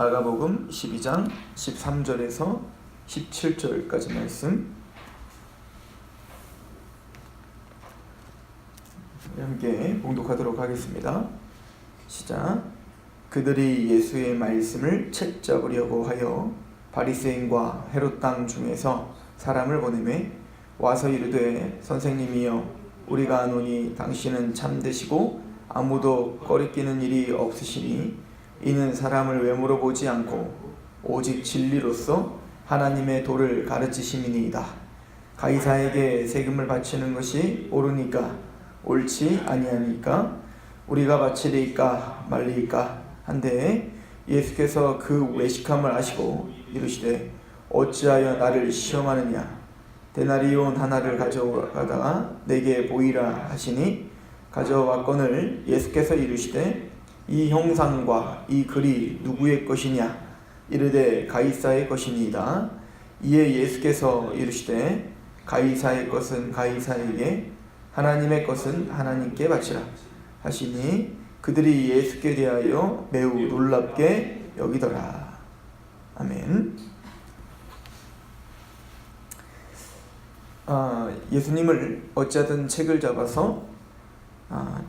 마가복음 12장 13절에서 17절까지 말씀 함께 봉독하도록 하겠습니다. 시작. 그들이 예수의 말씀을 채잡으려고 하여 바리새인과 헤롯 땅 중에서 사람을 보내매 와서 이르되 선생님이여 우리가 아노니 당신은 참되시고 아무도 꺼리끼는 일이 없으시니 이는 사람을 외모로 보지 않고 오직 진리로서 하나님의 도를 가르치심이니이다. 가이사에게 세금을 바치는 것이 옳으니까 옳지 아니하니까 우리가 바치리이까 말리이까 한데 예수께서 그 외식함을 아시고 이르시되 어찌하여 나를 시험하느냐 데나리온 하나를 가져가다가 내게 보이라 하시니 가져왔거늘 예수께서 이르시되 이 형상과 이 글이 누구의 것이냐 이르되 가이사의 것이니이다. 이에 예수께서 이르시되 가이사의 것은 가이사에게 하나님의 것은 하나님께 바치라 하시니 그들이 예수께 대하여 매우 놀랍게 여기더라. 아멘. 예수님을 어찌하든 책을 잡아서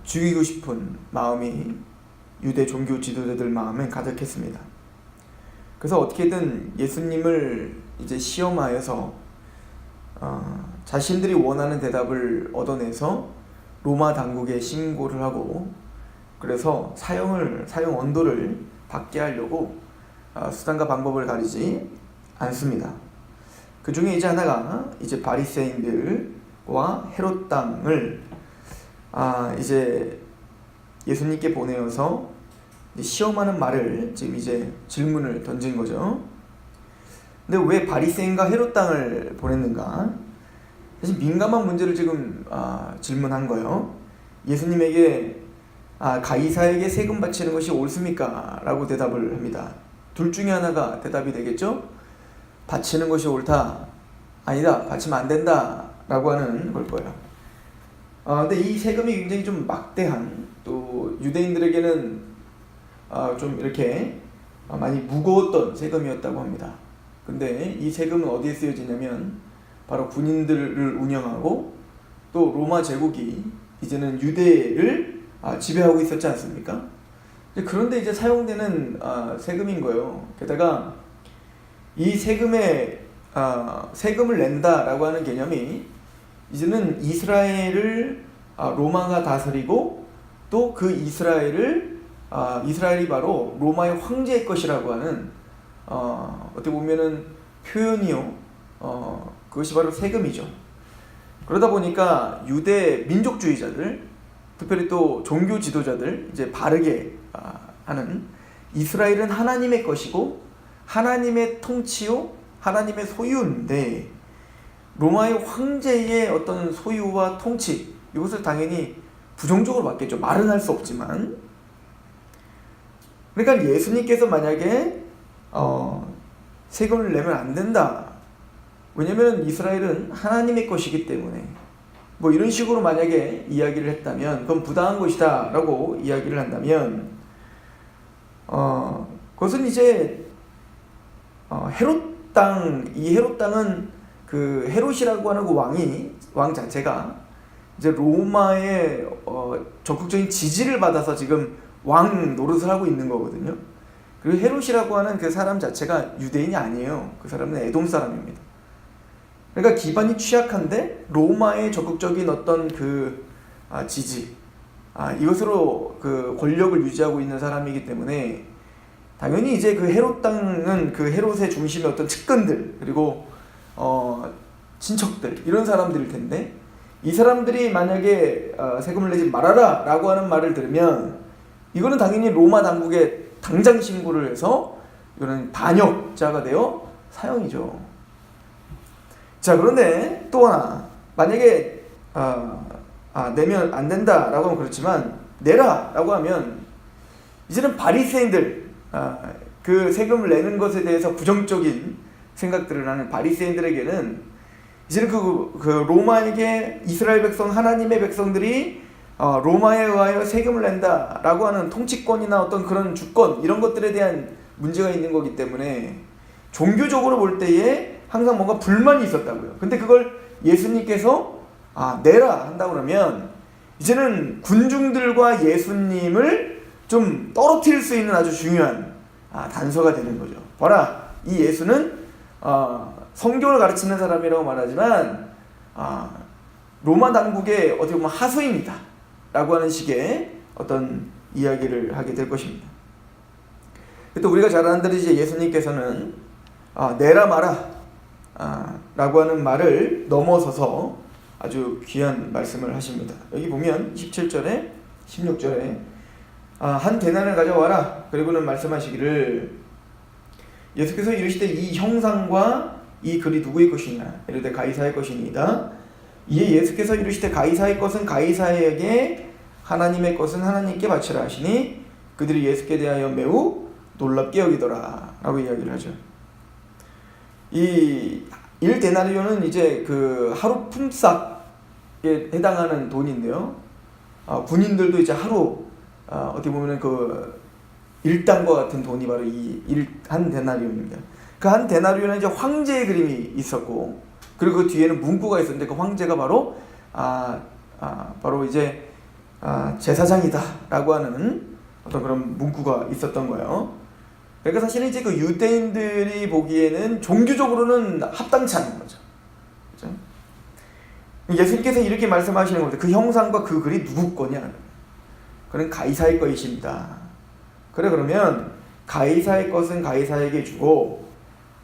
죽이고 싶은 마음이 유대 종교 지도자들 마음에 가득했습니다. 그래서 어떻게든 예수님을 이제 시험하여서 자신들이 원하는 대답을 얻어내서 로마 당국에 신고를 하고 그래서 사형 언도를 받게 하려고 수단과 방법을 가리지 않습니다. 그 중에 이제 하나가 이제 바리새인들과 헤롯 땅을 이제 예수님께 보내어서 시험하는 말을 지금 이제 질문을 던진 거죠. 근데 왜 바리새인과 헤롯 땅을 보냈는가? 사실 민감한 문제를 지금 질문한 거예요. 예수님에게 가이사에게 세금 바치는 것이 옳습니까? 라고 대답을 합니다. 둘 중에 하나가 대답이 되겠죠? 바치는 것이 옳다. 아니다. 바치면 안 된다. 라고 하는 걸 거예요. 근데 이 세금이 굉장히 좀 막대한 또 유대인들에게는 좀 이렇게 많이 무거웠던 세금이었다고 합니다. 근데 이 세금은 어디에 쓰여지냐면 바로 군인들을 운영하고 또 로마 제국이 이제는 유대를 지배하고 있었지 않습니까? 그런데 이제 사용되는 세금인 거예요. 게다가 이 세금을 낸다라고 하는 개념이 이제는 이스라엘을 로마가 다스리고 또 그 이스라엘이 바로 로마의 황제의 것이라고 하는 어떻게 보면은 표현이요. 그것이 바로 세금이죠. 그러다 보니까 유대 민족주의자들, 특별히 또 종교 지도자들 이제 바르게 하는 이스라엘은 하나님의 것이고 하나님의 통치요, 하나님의 소유인데 로마의 황제의 어떤 소유와 통치 이것을 당연히 부정적으로 받겠죠. 말은 할 수 없지만. 그러니까 예수님께서 만약에 세금을 내면 안 된다. 왜냐면 이스라엘은 하나님의 것이기 때문에 뭐 이런 식으로 만약에 이야기를 했다면 그건 부당한 것이다 라고 이야기를 한다면 그것은 이제 헤롯 땅, 이 헤롯 땅은 그 헤롯이라고 하는 그 왕 자체가 이제 로마의 적극적인 지지를 받아서 지금 왕 노릇을 하고 있는 거거든요. 그리고 헤롯이라고 하는 그 사람 자체가 유대인이 아니에요. 그 사람은 에돔 사람입니다. 그러니까 기반이 취약한데 로마의 적극적인 어떤 그 지지, 이것으로 그 권력을 유지하고 있는 사람이기 때문에 당연히 이제 그 헤롯 땅은 그 헤롯의 중심의 어떤 측근들 그리고 친척들 이런 사람들일 텐데 이 사람들이 만약에 세금을 내지 말아라 라고 하는 말을 들으면 이거는 당연히 로마 당국에 당장 신고를 해서 이거는 반역자가 되어 사형이죠. 자, 그런데 또 하나 만약에 내면 안 된다 라고 하면 그렇지만 내라 라고 하면 이제는 바리새인들 그 세금을 내는 것에 대해서 부정적인 생각들을 하는 바리새인들에게는 이제는 그 로마에게 이스라엘 백성 하나님의 백성들이 로마에 의하여 세금을 낸다라고 하는 통치권이나 어떤 그런 주권 이런 것들에 대한 문제가 있는 거기 때문에 종교적으로 볼 때에 항상 뭔가 불만이 있었다고요. 근데 그걸 예수님께서 내라 한다고 그러면 이제는 군중들과 예수님을 좀 떨어뜨릴 수 있는 아주 중요한 단서가 되는 거죠. 봐라, 이 예수는 성경을 가르치는 사람이라고 말하지만 로마 당국의 어떻게 보면 하수입니다 라고 하는 식의 어떤 이야기를 하게 될 것입니다. 또 우리가 잘 아는 대로 이제 예수님께서는 내라 마라 라고 하는 말을 넘어서서 아주 귀한 말씀을 하십니다. 여기 보면 17절에 16절에 한 데나리온을 가져와라. 그리고는 말씀하시기를 예수께서 이르시되 이 형상과 이 글이 누구의 것이냐 이르되 가이사의 것이니이다. 이에 예수께서 이르시되 가이사의 것은 가이사에게 하나님의 것은 하나님께 바치라 하시니 그들이 예수께 대하여 매우 놀랍게 여기더라 라고 이야기를 하죠. 이 1데나리온은 이제 그 하루 품삯에 해당하는 돈인데요. 군인들도 이제 하루 어떻게 보면 그 일당과 같은 돈이 바로 한 데나리온입니다. 그 한 데나리온은 이제 황제의 그림이 있었고, 그리고 그 뒤에는 문구가 있었는데 그 황제가 바로 바로 이제 제사장이다라고 하는 어떤 그런 문구가 있었던 거예요. 그러니까 사실은 이제 그 유대인들이 보기에는 종교적으로는 합당치 않은 거죠. 그렇죠? 예수님께서 이렇게 말씀하시는 겁니다. 그 형상과 그 글이 누구 거냐? 그는 가이사의 것이십니다. 그래, 그러면 가이사의 것은 가이사에게 주고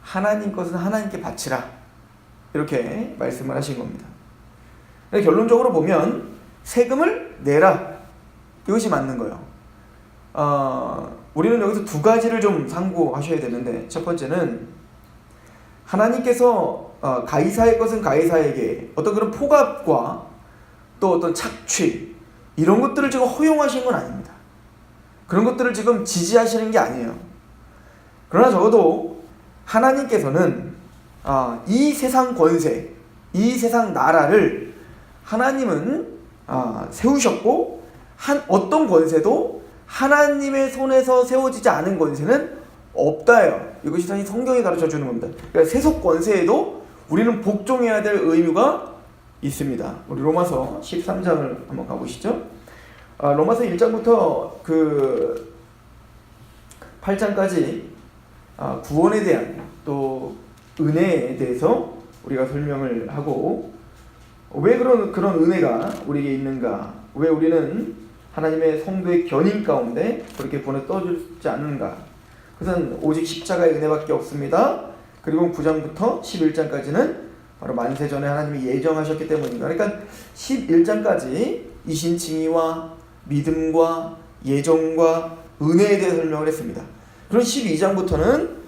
하나님 것은 하나님께 바치라. 이렇게 말씀을 하신 겁니다. 결론적으로 보면 세금을 내라. 이것이 맞는 거예요. 우리는 여기서 두 가지를 좀 상고하셔야 되는데, 첫 번째는 하나님께서 가이사의 것은 가이사에게 어떤 그런 포갑과 또 어떤 착취 이런 것들을 지금 허용하신 건 아닙니다. 그런 것들을 지금 지지하시는 게 아니에요. 그러나 적어도 하나님께서는 이 세상 권세, 이 세상 나라를 하나님은 세우셨고, 어떤 권세도 하나님의 손에서 세워지지 않은 권세는 없다예요. 이것이 사실 성경이 가르쳐주는 겁니다. 그러니까 세속 권세에도 우리는 복종해야 될 의무가 있습니다. 우리 로마서 13장을 한번 가보시죠. 로마서 1장부터 그 8장까지 구원에 대한 또 은혜에 대해서 우리가 설명을 하고, 왜 그런 은혜가 우리에게 있는가, 왜 우리는 하나님의 성도의 견인 가운데 그렇게 보내 떠주지 않는가, 그것은 오직 십자가의 은혜밖에 없습니다. 그리고 9장부터 11장까지는 바로 만세전에 하나님이 예정하셨기 때문입니다. 그러니까 11장까지 이신칭의와 믿음과 예정과 은혜에 대해 설명을 했습니다. 그럼 12장부터는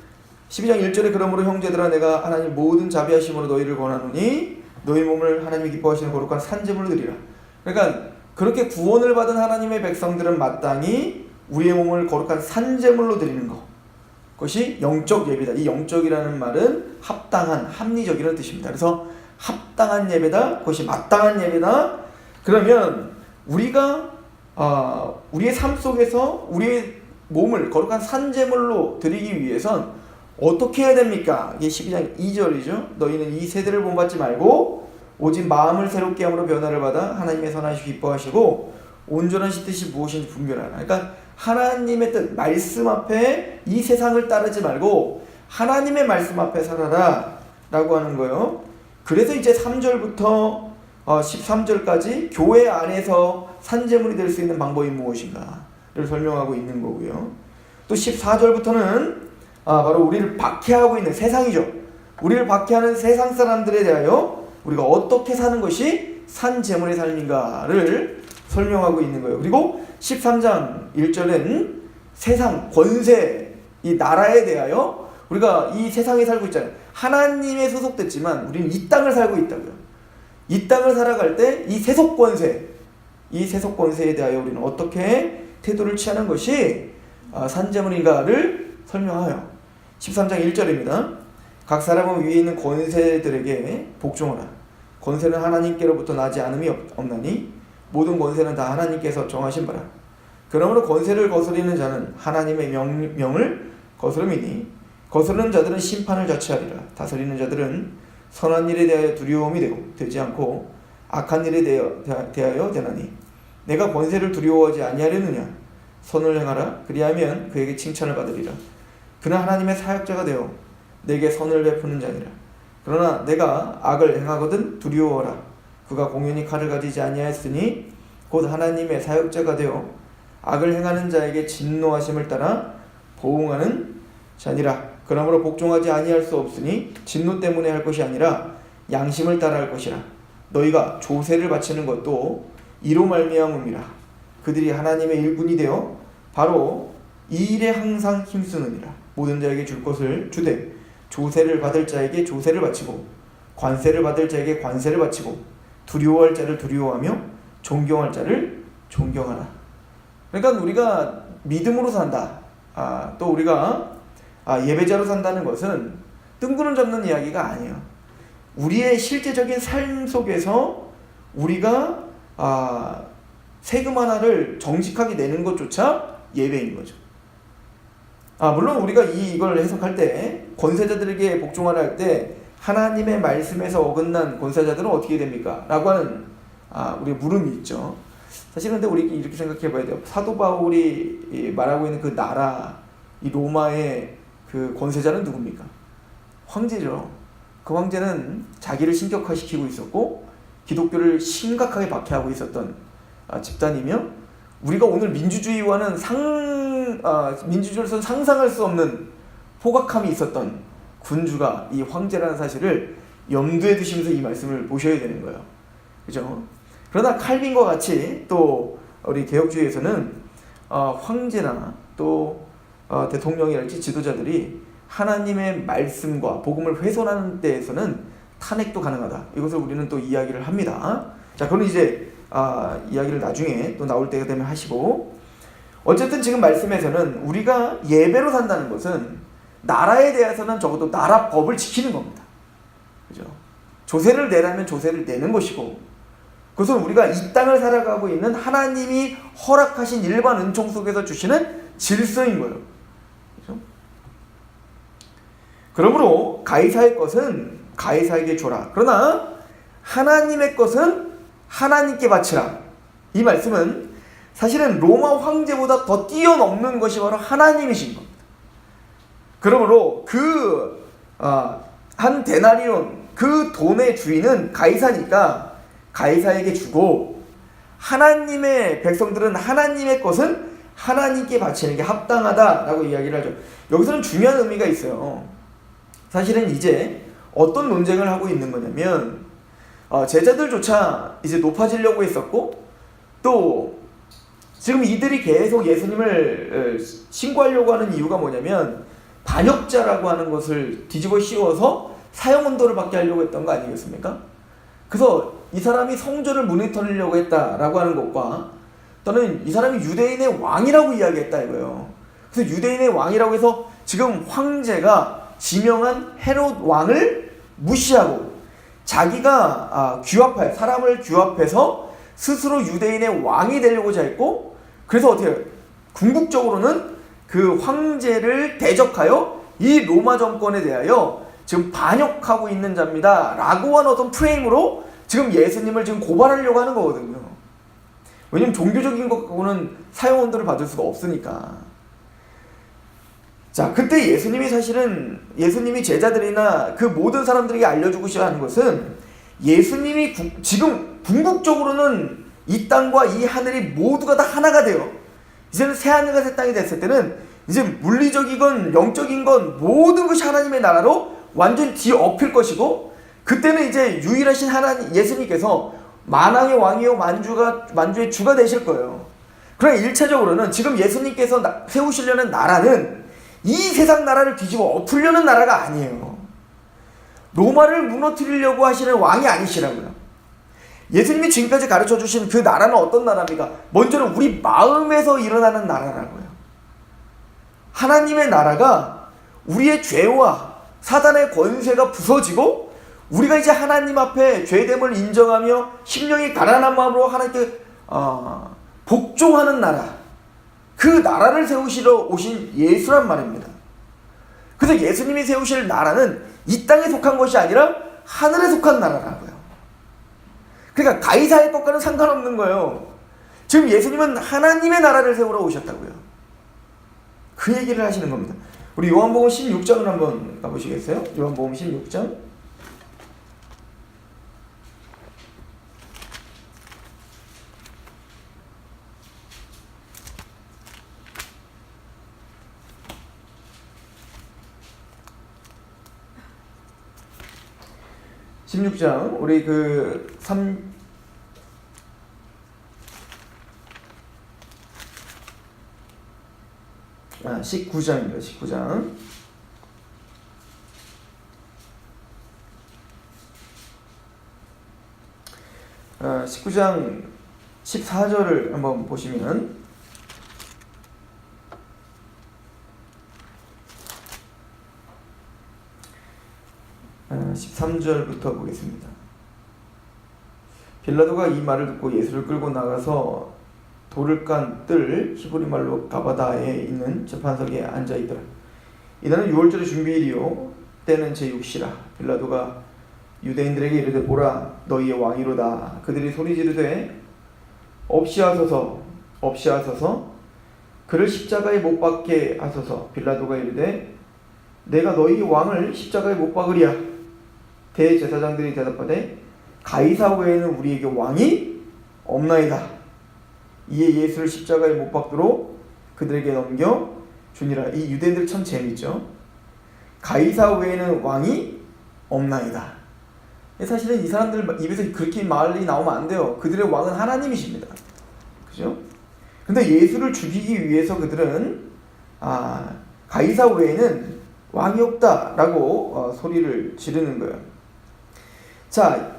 12장 1절에 그러므로 형제들아 내가 하나님 모든 자비하심으로 너희를 권하노니 너희 몸을 하나님이 기뻐하시는 거룩한 산제물로 드리라. 그러니까 그렇게 구원을 받은 하나님의 백성들은 마땅히 우리의 몸을 거룩한 산제물로 드리는 것, 그것이 영적 예배다. 이 영적이라는 말은 합당한, 합리적이라는 뜻입니다. 그래서 합당한 예배다, 그것이 마땅한 예배다. 그러면 우리가 우리의 삶 속에서 우리의 몸을 거룩한 산제물로 드리기 위해선 어떻게 해야 됩니까? 이게 12장 2절이죠. 너희는 이 세대를 본받지 말고 오직 마음을 새롭게 함으로 변화를 받아 하나님의 선하시고 기뻐하시고 온전하신 뜻이 무엇인지 분별하라. 그러니까 하나님의 뜻, 말씀 앞에 이 세상을 따르지 말고 하나님의 말씀 앞에 살아라 라고 하는 거예요. 그래서 이제 3절부터 13절까지 교회 안에서 산제물이 될 수 있는 방법이 무엇인가를 설명하고 있는 거고요. 또 14절부터는 바로 우리를 박해하고 있는 세상이죠. 우리를 박해하는 세상 사람들에 대하여 우리가 어떻게 사는 것이 산제물의 삶인가를 설명하고 있는 거예요. 그리고 13장 1절에는 세상, 권세, 이 나라에 대하여 우리가 이 세상에 살고 있잖아요. 하나님에 소속됐지만 우리는 이 땅을 살고 있다고요. 이 땅을 살아갈 때 이 세속 권세, 이 세속 권세에 대하여 우리는 어떻게 태도를 취하는 것이 산제물인가를 설명하여 13장 1절입니다. 각 사람은 위에 있는 권세들에게 복종하라. 권세는 하나님께로부터 나지 않음이 없나니 모든 권세는 다 하나님께서 정하신 바라. 그러므로 권세를 거스리는 자는 하나님의 명을 거스름이니 거스르는 자들은 심판을 자취하리라. 다스리는 자들은 선한 일에 대하여 두려움이 되지 않고 악한 일에 대하여 되나니 내가 권세를 두려워하지 아니하려느냐. 선을 행하라. 그리하면 그에게 칭찬을 받으리라. 그는 하나님의 사역자가 되어 내게 선을 베푸는 자니라. 그러나 내가 악을 행하거든 두려워하라. 그가 공연히 칼을 가지지 아니하였으니 곧 하나님의 사역자가 되어 악을 행하는 자에게 진노하심을 따라 보응하는 자니라. 그러므로 복종하지 아니할 수 없으니 진노 때문에 할 것이 아니라 양심을 따라 할 것이라. 너희가 조세를 바치는 것도 이로 말미암음이라. 그들이 하나님의 일꾼이 되어 바로 이 일에 항상 힘쓰느니라. 모든 자에게 줄 것을 주되 조세를 받을 자에게 조세를 바치고 관세를 받을 자에게 관세를 바치고 두려워할 자를 두려워하며 존경할 자를 존경하라. 그러니까 우리가 믿음으로 산다. 또 우리가 예배자로 산다는 것은 뜬구름 잡는 이야기가 아니에요. 우리의 실제적인 삶 속에서 우리가 세금 하나를 정직하게 내는 것조차 예배인 거죠. 물론 우리가 이걸 해석할 때 권세자들에게 복종하라 할 때 하나님의 말씀에서 어긋난 권세자들은 어떻게 됩니까? 라고 하는 우리가 물음이 있죠. 사실 근데 우리 이렇게 생각해 봐야 돼요. 사도 바울이 말하고 있는 그 나라, 이 로마의 그 권세자는 누굽니까? 황제죠. 그 황제는 자기를 신격화시키고 있었고 기독교를 심각하게 박해하고 있었던 집단이며 우리가 오늘 민주주의와는 민주주의로서는 상상할 수 없는 포각함이 있었던 군주가 이 황제라는 사실을 염두에 두시면서 이 말씀을 보셔야 되는 거예요. 그죠? 그러나 칼빈과 같이 또 우리 개혁주의에서는 황제나 또 대통령이랄지 지도자들이 하나님의 말씀과 복음을 훼손하는 데에서는 탄핵도 가능하다. 이것을 우리는 또 이야기를 합니다. 자, 그건 이제 이야기를 나중에 또 나올 때가 되면 하시고, 어쨌든 지금 말씀에서는 우리가 예배로 산다는 것은 나라에 대해서는 적어도 나라 법을 지키는 겁니다. 그죠? 조세를 내라면 조세를 내는 것이고, 그것은 우리가 이 땅을 살아가고 있는 하나님이 허락하신 일반 은총 속에서 주시는 질서인 거예요. 그죠? 그러므로 가이사의 것은 가이사에게 줘라. 그러나 하나님의 것은 하나님께 바치라. 이 말씀은 사실은 로마 황제보다 더 뛰어넘는 것이 바로 하나님이신 겁니다. 그러므로 한 데나리온 그 돈의 주인은 가이사니까 가이사에게 주고, 하나님의 백성들은 하나님의 것은 하나님께 바치는 게 합당하다라고 이야기를 하죠. 여기서는 중요한 의미가 있어요. 사실은 이제 어떤 논쟁을 하고 있는 거냐면, 제자들조차 이제 높아지려고 했었고, 또 지금 이들이 계속 예수님을 신고하려고 하는 이유가 뭐냐면 반역자라고 하는 것을 뒤집어 씌워서 사형 언도를 받게 하려고 했던 거 아니겠습니까? 그래서 이 사람이 성전을 문에 털려고 했다라고 하는 것과, 또는 이 사람이 유대인의 왕이라고 이야기했다 이거예요. 그래서 유대인의 왕이라고 해서 지금 황제가 지명한 헤롯 왕을 무시하고 자기가 사람을 규합해서 스스로 유대인의 왕이 되려고자 했고, 그래서 어떻게 해요? 궁극적으로는 그 황제를 대적하여 이 로마 정권에 대하여 지금 반역하고 있는 자입니다 라고 하는 어떤 프레임으로 지금 예수님을 지금 고발하려고 하는 거거든요. 왜냐면 종교적인 것 갖고는 사형 언도를 받을 수가 없으니까. 자, 그때 예수님이 제자들이나 그 모든 사람들에게 알려주고 싶어 하는 것은, 예수님이 지금 궁극적으로는 이 땅과 이 하늘이 모두가 다 하나가 돼요. 이제는 새 하늘과 새 땅이 됐을 때는 이제 물리적이건 영적인 건 모든 것이 하나님의 나라로 완전히 뒤엎일 것이고, 그때는 이제 유일하신 하나님 예수님께서 만왕의 왕이요 만주의 주가 되실 거예요. 그러나 1차적으로는 지금 예수님께서 세우시려는 나라는 이 세상 나라를 뒤집어 엎으려는 나라가 아니에요. 로마를 무너뜨리려고 하시는 왕이 아니시라고요. 예수님이 지금까지 가르쳐 주신 그 나라는 어떤 나라입니까? 먼저는 우리 마음에서 일어나는 나라라고요. 하나님의 나라가 우리의 죄와 사단의 권세가 부서지고, 우리가 이제 하나님 앞에 죄됨을 인정하며 심령이 가난한 마음으로 하나님께 복종하는 나라, 그 나라를 세우시러 오신 예수란 말입니다. 그래서 예수님이 세우실 나라는 이 땅에 속한 것이 아니라 하늘에 속한 나라라고요. 그러니까 가이사의 것과는 상관없는 거예요. 지금 예수님은 하나님의 나라를 세우러 오셨다고요. 그 얘기를 하시는 겁니다. 우리 요한복음 16장을 한번 가보시겠어요? 요한복음 16장. 우리 19장입니다. 19장. 19장 14절을 한번 보시면 13절부터 보겠습니다. 빌라도가 이 말을 듣고 예수를 끌고 나가서 돌을 깐 뜰 히브리 말로 가바다에 있는 재판석에 앉아 있더라. 이날은 6월절의 준비일이요 때는 제6시라. 빌라도가 유대인들에게 이르되 보라 너희의 왕이로다. 그들이 소리 지르되 없이 하소서 그를 십자가에 못 박게 하소서. 빌라도가 이르되 내가 너희 왕을 십자가에 못 박으리야. 대제사장들이 대답하되 가이사 외에는 우리에게 왕이 없나이다. 이에 예수를 십자가에 못 박도록 그들에게 넘겨 주니라. 이 유대인들 참 재밌죠. 가이사 외에는 왕이 없나이다. 사실은 이 사람들 입에서 그렇게 말이 나오면 안 돼요. 그들의 왕은 하나님이십니다. 그죠? 근데 예수를 죽이기 위해서 그들은 가이사 외에는 왕이 없다라고 소리를 지르는 거예요. 자,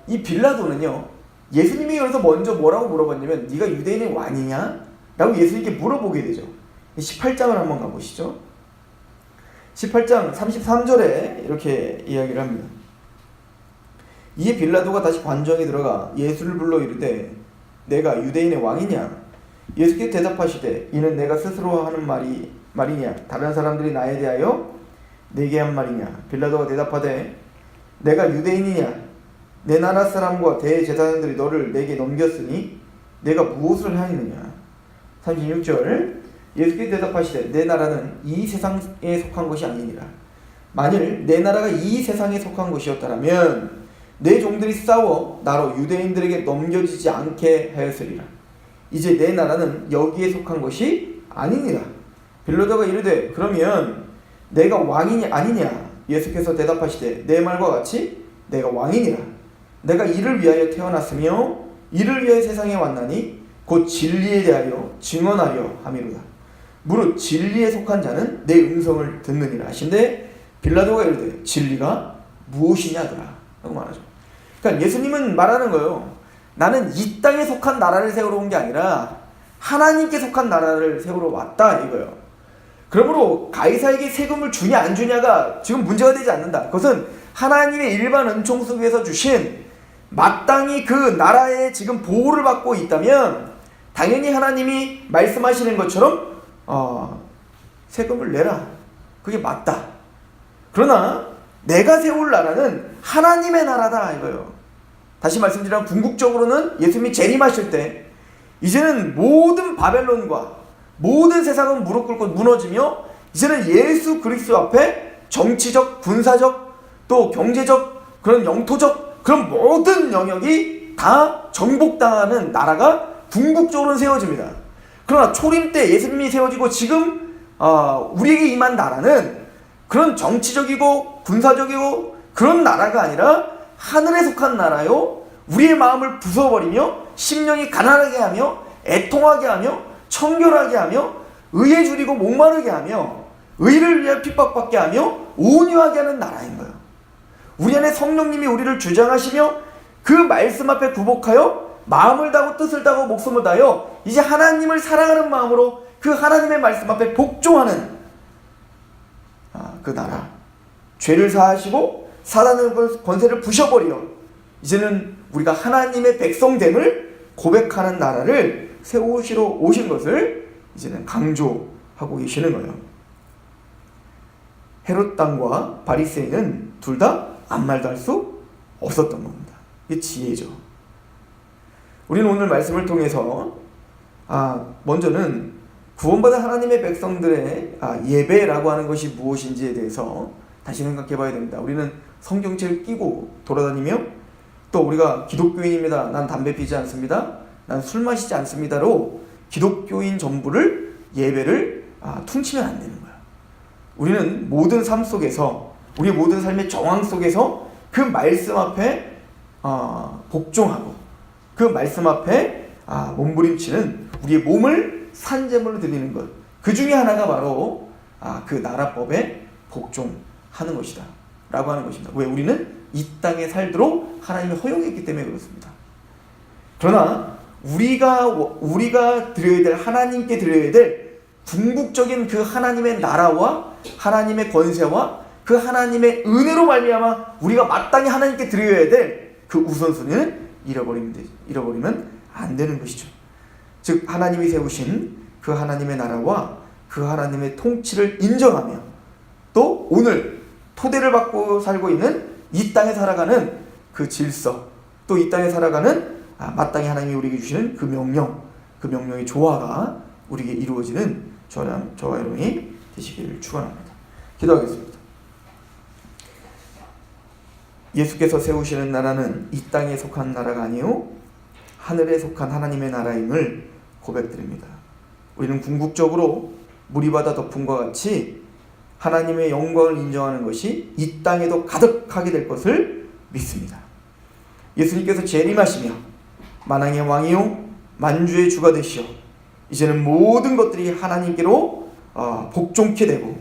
이 빌라도는요, 예수님이 그래서 먼저 뭐라고 물어봤냐면 네가 유대인의 왕이냐? 라고 예수님께 물어보게 되죠. 18장을 한번 가보시죠. 18장 33절에 이렇게 이야기를 합니다. 이에 빌라도가 다시 관정에 들어가 예수를 불러 이르되 내가 유대인의 왕이냐? 예수께 대답하시되 이는 내가 스스로 하는 말이냐? 다른 사람들이 나에 대하여 내게 한 말이냐? 빌라도가 대답하되 내가 유대인이냐? 내 나라 사람과 대제사장들이 너를 내게 넘겼으니 내가 무엇을 하였느냐? 36절 예수께 대답하시되 내 나라는 이 세상에 속한 것이 아니니라. 만일 내 나라가 이 세상에 속한 것이었다면 내 종들이 싸워 나로 유대인들에게 넘겨지지 않게 하였으리라. 이제 내 나라는 여기에 속한 것이 아니니라. 빌라도가 이르되 그러면 내가 왕이냐 아니냐? 예수께서 대답하시되 내 말과 같이 내가 왕이니라. 내가 이를 위하여 태어났으며 이를 위하여 세상에 왔나니 곧 진리에 대하여 증언하려 함이로다. 무릇 진리에 속한 자는 내 음성을 듣느니라 하신데 빌라도가 이르되 진리가 무엇이냐더라 라고 말하죠. 그러니까 예수님은 말하는 거예요. 나는 이 땅에 속한 나라를 세우러 온 게 아니라 하나님께 속한 나라를 세우러 왔다 이거예요. 그러므로 가이사에게 세금을 주냐 안 주냐가 지금 문제가 되지 않는다. 그것은 하나님의 일반 은총 속에서 주신 마땅히 그 나라에 지금 보호를 받고 있다면 당연히 하나님이 말씀하시는 것처럼 세금을 내라. 그게 맞다. 그러나 내가 세울 나라는 하나님의 나라다 이거예요. 다시 말씀드리면 궁극적으로는 예수님이 재림하실 때 이제는 모든 바벨론과 모든 세상은 무릎 꿇고 무너지며 이제는 예수 그리스도 앞에 정치적, 군사적, 또 경제적, 그런 영토적 그런 모든 영역이 다 정복당하는 나라가 궁극적으로는 세워집니다. 그러나 초림 때 예수님이 세워지고 지금 우리에게 임한 나라는 그런 정치적이고 군사적이고 그런 나라가 아니라 하늘에 속한 나라요. 우리의 마음을 부숴버리며 심령이 가난하게 하며 애통하게 하며 청결하게 하며 의에 줄이고 목마르게 하며 의를 위해 핍박받게 하며 온유하게 하는 나라인 거예요. 우리 안에 성령님이 우리를 주장하시며 그 말씀 앞에 굴복하여 마음을 다하고 뜻을 다하고 목숨을 다하여 이제 하나님을 사랑하는 마음으로 그 하나님의 말씀 앞에 복종하는 그 나라. 죄를 사하시고 사단의 권세를 부셔버려 이제는 우리가 하나님의 백성됨을 고백하는 나라를 세우시러 오신 것을 이제는 강조하고 계시는 거예요. 헤롯 당과 바리새인은 둘 다 아무 말도 할 수 없었던 겁니다. 이게 지혜죠. 우리는 오늘 말씀을 통해서 먼저는 구원받은 하나님의 백성들의 예배라고 하는 것이 무엇인지에 대해서 다시 생각해 봐야 됩니다. 우리는 성경책을 끼고 돌아다니며 또 우리가 기독교인입니다. 난 담배 피지 않습니다. 난 술 마시지 않습니다로 기독교인 전부를 예배를 퉁치면 안 되는 거야. 우리는 모든 삶 속에서 우리 모든 삶의 정황 속에서 그 말씀 앞에 복종하고 그 말씀 앞에 몸부림치는 우리의 몸을 산제물로 드리는 것. 그 중에 하나가 바로 그 나라법에 복종하는 것이다 라고 하는 것입니다. 왜? 우리는 이 땅에 살도록 하나님이 허용했기 때문에 그렇습니다. 그러나 우리가 드려야 될, 하나님께 드려야 될 궁극적인 그 하나님의 나라와 하나님의 권세와 그 하나님의 은혜로 말미암아 우리가 마땅히 하나님께 드려야 될 그 우선순위는 잃어버리면 안 되는 것이죠. 즉 하나님이 세우신 그 하나님의 나라와 그 하나님의 통치를 인정하며 또 오늘 토대를 받고 살고 있는 이 땅에 살아가는 그 질서, 또 이 땅에 살아가는 마땅히 하나님이 우리에게 주시는 그 명령의 조화가 우리에게 이루어지는 저와 여러분이 되시기를 축원합니다. 기도하겠습니다. 예수께서 세우시는 나라는 이 땅에 속한 나라가 아니요 하늘에 속한 하나님의 나라임을 고백드립니다. 우리는 궁극적으로 무리바다 덮음과 같이 하나님의 영광을 인정하는 것이 이 땅에도 가득하게 될 것을 믿습니다. 예수님께서 재림하시며 만왕의 왕이요 만주의 주가 되시어 이제는 모든 것들이 하나님께로 복종케 되고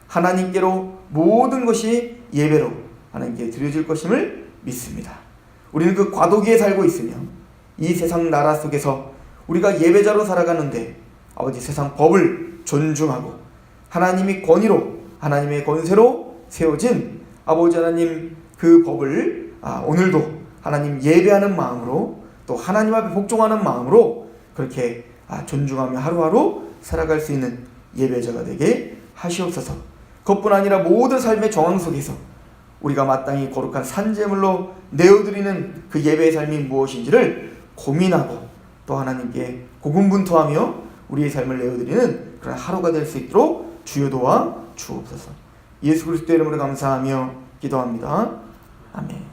하나님께로 모든 것이 예배로 하나님께 드려질 것임을 믿습니다. 우리는 그 과도기에 살고 있으며 이 세상 나라 속에서 우리가 예배자로 살아가는데 아버지 세상 법을 존중하고 하나님이 권위로 하나님의 권세로 세워진 아버지 하나님 그 법을 오늘도 하나님 예배하는 마음으로 또 하나님 앞에 복종하는 마음으로 그렇게 존중하며 하루하루 살아갈 수 있는 예배자가 되게 하시옵소서. 그것뿐 아니라 모든 삶의 정황 속에서 우리가 마땅히 거룩한 산제물로 내어드리는 그 예배의 삶이 무엇인지를 고민하고 또 하나님께 고군분투하며 우리의 삶을 내어드리는 그런 하루가 될 수 있도록 주여 도와 주옵소서. 예수 그리스도의 이름으로 감사하며 기도합니다. 아멘.